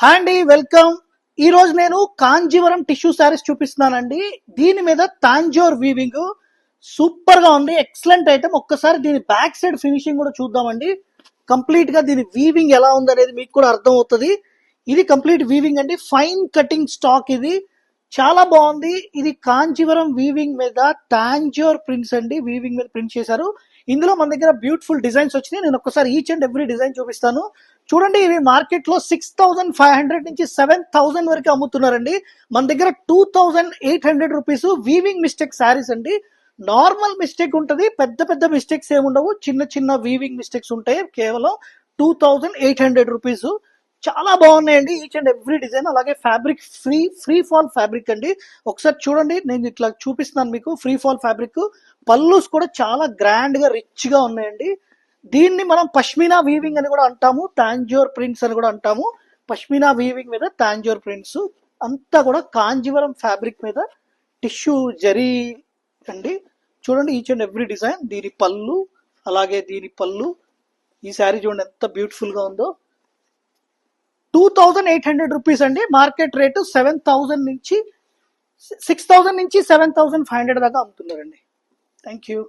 Hi అండి, welcome. ఈ రోజు నేను కాంజీవరం టిష్యూ శారీస్ చూపిస్తున్నానండి. దీని మీద తాంజోర్ వీవింగ్ సూపర్ గా ఉంది, ఎక్సలెంట్ ఐటమ్. ఒక్కసారి దీని బ్యాక్ సైడ్ ఫినిషింగ్ కూడా చూద్దామండి. కంప్లీట్ గా దీని వీవింగ్ ఎలా ఉంది అనేది మీకు కూడా అర్థం అవుతుంది. ఇది కంప్లీట్ వీవింగ్ అండి, ఫైన్ కటింగ్ స్టాక్. ఇది చాలా బాగుంది. ఇది కాంజీవరం వీవింగ్ మీద తాంజోర్ ప్రింట్స్ అండి, వీవింగ్ మీద ప్రింట్ చేశారు. ఇందులో మన దగ్గర బ్యూటిఫుల్ డిజైన్స్ వచ్చినాయి. నేను ఒక్కసారి ఈచ్ అండ్ ఎవ్రీ డిజైన్ చూపిస్తాను. చూడండి, ఇవి మార్కెట్ లో 6,500 నుంచి 7,000 వరకు అమ్ముతున్నారండి. మన దగ్గర 2,800 రూపీస్ వీవింగ్ మిస్టేక్ శారీస్ అండి. నార్మల్ మిస్టేక్ ఉంటది, పెద్ద పెద్ద మిస్టేక్స్ ఏమి ఉండవు, చిన్న చిన్న వీవింగ్ మిస్టేక్స్ ఉంటాయి. కేవలం 2,800 రూపీస్. చాలా బాగున్నాయండి ఈచ్ అండ్ ఎవ్రీ డిజైన్. అలాగే ఫ్యాబ్రిక్ ఫ్రీ ఫాల్ ఫ్యాబ్రిక్ అండి. ఒకసారి చూడండి, నేను ఇట్లా చూపిస్తున్నాను మీకు. ఫ్రీ ఫాల్ ఫ్యాబ్రిక్, పల్లూస్ కూడా చాలా గ్రాండ్ గా రిచ్ గా ఉన్నాయండి. దీన్ని మనం పష్మినా వీవింగ్ అని కూడా అంటాము, తాంజోర్ ప్రింట్స్ అని కూడా అంటాము. పష్మినా వీవింగ్ మీద తాంజోర్ ప్రింట్స్, అంతా కూడా కాంజీవరం ఫ్యాబ్రిక్ మీద టిష్యూ జరీ అండి. చూడండి ఈచ్ అండ్ ఎవ్రీ డిజైన్. దీని పళ్ళు, అలాగే దీని పళ్ళు. ఈ శారీ చూడండి ఎంత బ్యూటిఫుల్ గా ఉందో. 2,800 రూపీస్ అండి. మార్కెట్ రేటు 7,000 నుంచి 6,000 నుంచి 7,500 దాకా అమ్ముతున్నారండి. Thank you.